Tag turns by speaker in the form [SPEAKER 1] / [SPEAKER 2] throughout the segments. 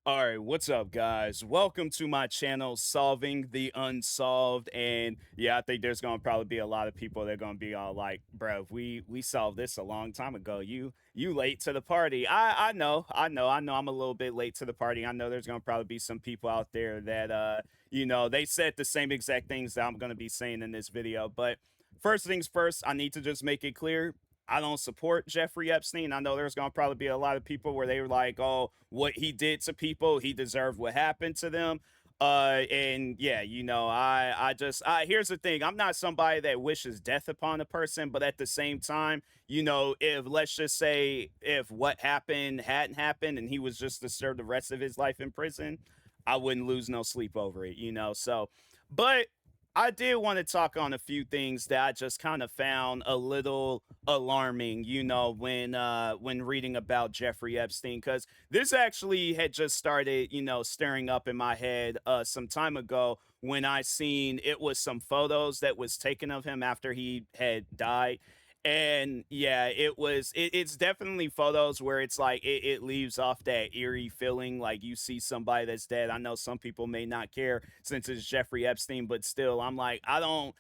[SPEAKER 1] All right, what's up, guys? Welcome to my channel, Solving the Unsolved. And yeah, I think there's gonna probably be a lot of people that are gonna be all like, "Bro, we solved this a long time ago. You late to the party." I know. I'm a little bit late to the party. I know there's gonna probably be some people out there that they said the same exact things that I'm gonna be saying in this video. But first things first, I need to just make it clear. I don't support Jeffrey Epstein. I know there's going to probably be a lot of people where they were like, "Oh, what he did to people, he deserved what happened to them." And yeah, I here's the thing. I'm not somebody that wishes death upon a person, but at the same time, if let's just say if what happened hadn't happened and he was just to serve the rest of his life in prison, I wouldn't lose no sleep over it. But I did want to talk on a few things that I just kind of found a little alarming, when reading about Jeffrey Epstein, because this actually had just started, stirring up in my head some time ago when I seen it was some photos that was taken of him after he had died. And yeah, it's definitely photos where it's like it leaves off that eerie feeling like you see somebody that's dead. I know some people may not care since it's Jeffrey Epstein, but still I'm like I don't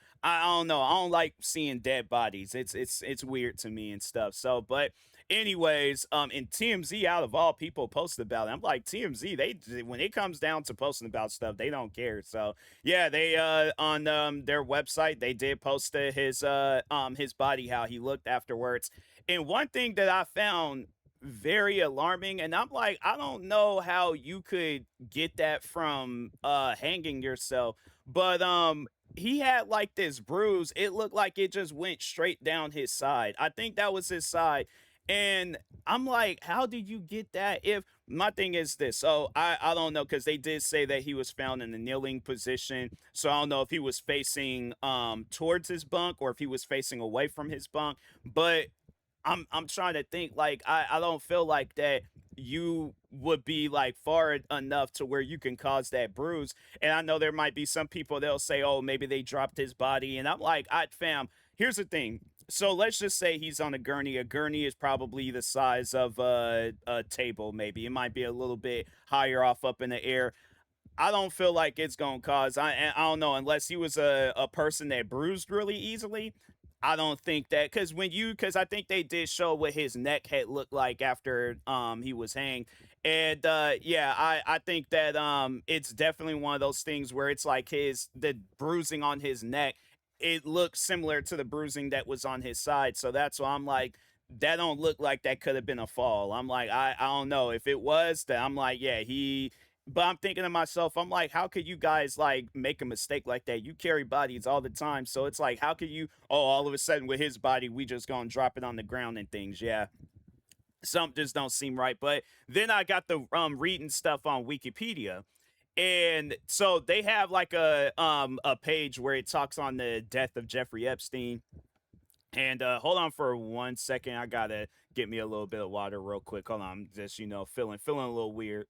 [SPEAKER 1] know. I don't like seeing dead bodies. It's weird to me and stuff. So, but anyways, and TMZ out of all people posted about it. I'm like TMZ, they when it comes down to posting about stuff, they don't care. So yeah, they on their website they did post his body, how he looked afterwards. And one thing that I found very alarming, and I'm like, I don't know how you could get that from hanging yourself, but he had like this bruise. It looked like it just went straight down his side. I think that was his side. And I'm like, how did you get that? If my thing is this, so I don't know, because they did say that he was found in a kneeling position. So I don't know if he was facing towards his bunk or if he was facing away from his bunk. But I'm trying to think, like I don't feel like that you would be like far enough to where you can cause that bruise. And I know there might be some people they'll say, oh, maybe they dropped his body. And I'm like, fam, here's the thing. So let's just say he's on a gurney. A gurney is probably the size of a table, maybe. It might be a little bit higher off up in the air. I don't feel like it's gonna cause. I don't know, unless he was a person that bruised really easily. I don't think that, because I think they did show what his neck had looked like after he was hanged. And yeah, I think that it's definitely one of those things where it's like the bruising on his neck, it looks similar to the bruising that was on his side. So that's why I'm like, that don't look like that could have been a fall. I'm like, I don't know if it was that. I'm like, yeah, but I'm thinking to myself, I'm like, how could you guys like make a mistake like that? You carry bodies all the time. So it's like, how could you, oh, all of a sudden with his body, we just gonna drop it on the ground and things. Yeah. Some just don't seem right. But then I got the reading stuff on Wikipedia. And so they have like a page where it talks on the death of Jeffrey Epstein. And hold on for 1 second. I gotta get me a little bit of water real quick. Hold on. I'm just, feeling a little weird.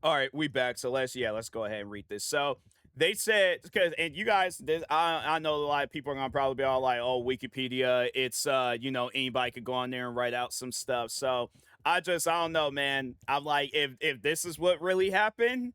[SPEAKER 1] All right, we back. So let's go ahead and read this. So they said, because, and you guys, I know a lot of people are gonna probably be all like, oh, Wikipedia, it's anybody could go on there and write out some stuff. So I don't know, man. I'm like, if this is what really happened,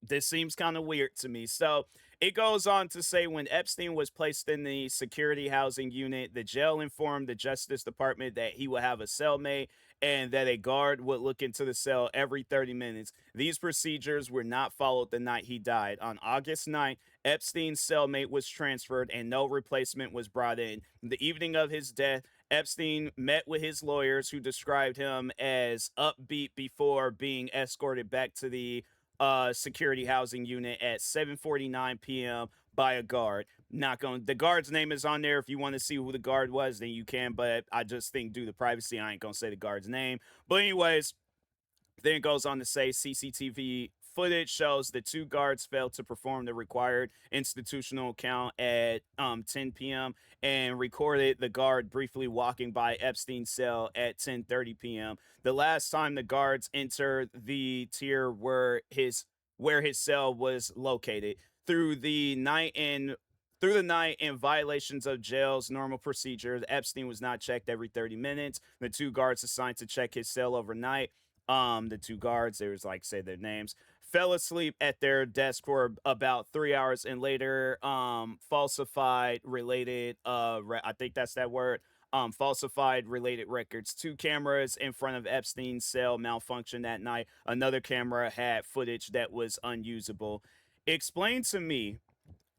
[SPEAKER 1] this seems kind of weird to me. So it goes on to say, when Epstein was placed in the security housing unit, the jail informed the Justice Department that he would have a cellmate and that a guard would look into the cell every 30 minutes. These procedures were not followed the night he died. On August 9th, Epstein's cellmate was transferred and no replacement was brought in. The evening of his death, Epstein met with his lawyers, who described him as upbeat before being escorted back to the security housing unit at 7:49 p.m. by a guard. Not going. The guard's name is on there. If you want to see who the guard was, then you can. But I just think due to privacy, I ain't gonna say the guard's name. But anyways, then it goes on to say CCTV footage shows the two guards failed to perform the required institutional count at 10 p.m. and recorded the guard briefly walking by Epstein's cell at 10:30 p.m. The last time the guards entered the tier where his cell was located. Through the night, in violations of jail's normal procedures, Epstein was not checked every 30 minutes. The two guards assigned to check his cell overnight The two guards, they was like say their names, fell asleep at their desk for about 3 hours and later falsified related I think that's that word, falsified related records. Two cameras in front of Epstein's cell malfunctioned that night. Another camera had footage that was unusable. Explain to me,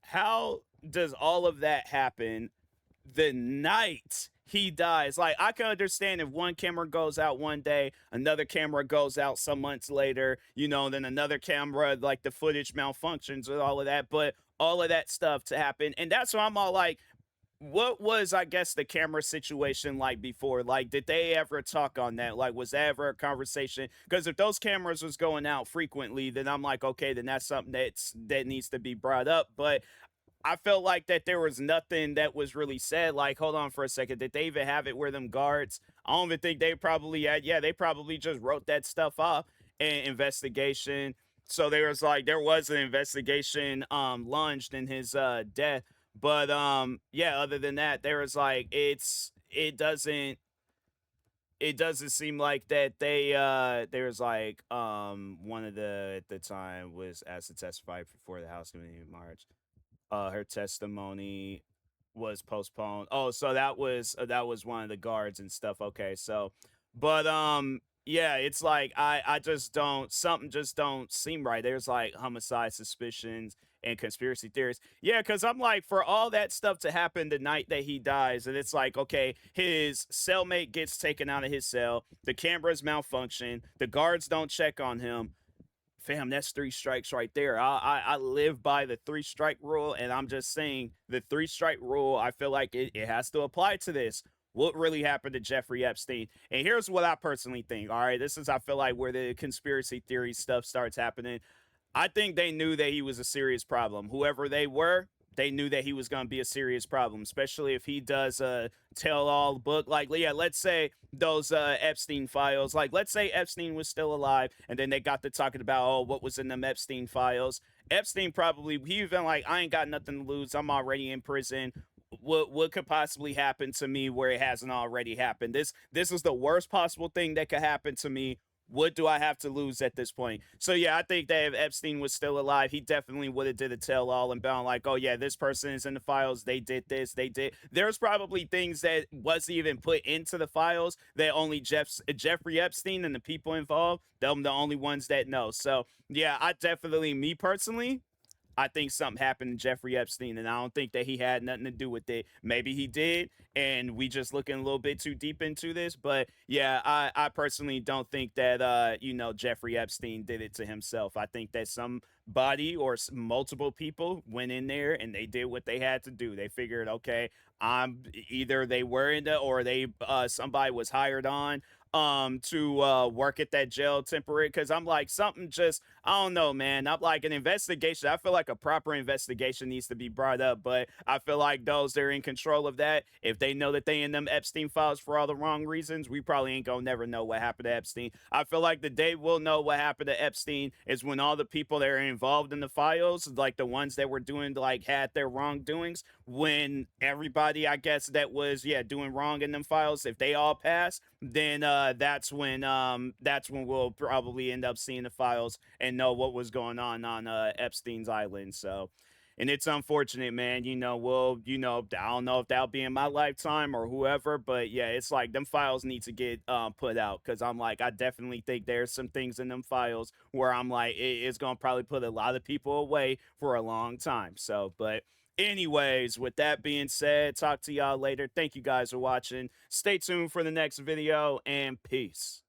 [SPEAKER 1] how does all of that happen the night he dies? Like, I can understand if one camera goes out one day, another camera goes out some months later, then another camera, like the footage malfunctions and all of that, but all of that stuff to happen. And that's why I'm all like, what was, I guess, the camera situation like before? Like, did they ever talk on that? Like, was there ever a conversation? Because if those cameras was going out frequently, then I'm like, okay, then that's something that needs to be brought up. But I felt like that there was nothing that was really said. Like, hold on for a second. Did they even have it where them guards? I don't even think they probably had. Yeah, they probably just wrote that stuff off in investigation. So there was an investigation launched in his death. But yeah, other than that, there was like it doesn't seem like that there's like one of the at the time was asked to testify before the House Committee in March. Her testimony was postponed. Oh, so that was one of the guards and stuff. Okay, so, but yeah, it's like I just don't, something just don't seem right. There's like homicide suspicions and conspiracy theories. Yeah, because I'm like, for all that stuff to happen the night that he dies, and it's like, okay, his cellmate gets taken out of his cell, the cameras malfunction, the guards don't check on him. Fam, that's three strikes right there. I live by the three strike rule, and I'm just saying the three strike rule, I feel like it has to apply to this. What really happened to Jeffrey Epstein? And here's what I personally think. All right, this is, I feel like, where the conspiracy theory stuff starts happening. I think they knew that he was a serious problem. Whoever they were, they knew that he was going to be a serious problem, especially if he does a tell all book. Like, yeah, let's say those Epstein files, like, let's say Epstein was still alive and then they got to talking about, oh, what was in them Epstein files. Epstein probably, he even like, I ain't got nothing to lose. I'm already in prison. What could possibly happen to me where it hasn't already happened? This is the worst possible thing that could happen to me. What do I have to lose at this point? So yeah, I think that if Epstein was still alive, he definitely would have did a tell all and been like, oh yeah, this person is in the files. They did this. They did. There's probably things that wasn't even put into the files that only Jeffrey Epstein and the people involved, them the only ones that know. So yeah, I definitely, me personally, I think something happened to Jeffrey Epstein, and I don't think that he had nothing to do with it. Maybe he did, and we just looking a little bit too deep into this. But yeah, I personally don't think that Jeffrey Epstein did it to himself. I think that somebody or multiple people went in there and they did what they had to do. They figured, okay, I'm either they were in the or they somebody was hired on to work at that jail temporary, because I'm like, something just, I don't know, man. I'm like, an investigation, I feel like a proper investigation needs to be brought up, but I feel like those that are in control of that, if they know that they in them Epstein files for all the wrong reasons, we probably ain't gonna never know what happened to Epstein. I feel like the day we'll know what happened to Epstein is when all the people that are involved in the files, like the ones that were doing, like, had their wrongdoings, when everybody, I guess, that was, yeah, doing wrong in them files, if they all pass, then that's when we'll probably end up seeing the files and know what was going on Epstein's island. So, and it's unfortunate, man. I don't know if that'll be in my lifetime or whoever, but yeah, it's like them files need to get put out, because I'm like, I definitely think there's some things in them files where I'm like, it's gonna probably put a lot of people away for a long time. So, but anyways, with that being said, talk to y'all later. Thank you guys for watching. Stay tuned for the next video, and peace.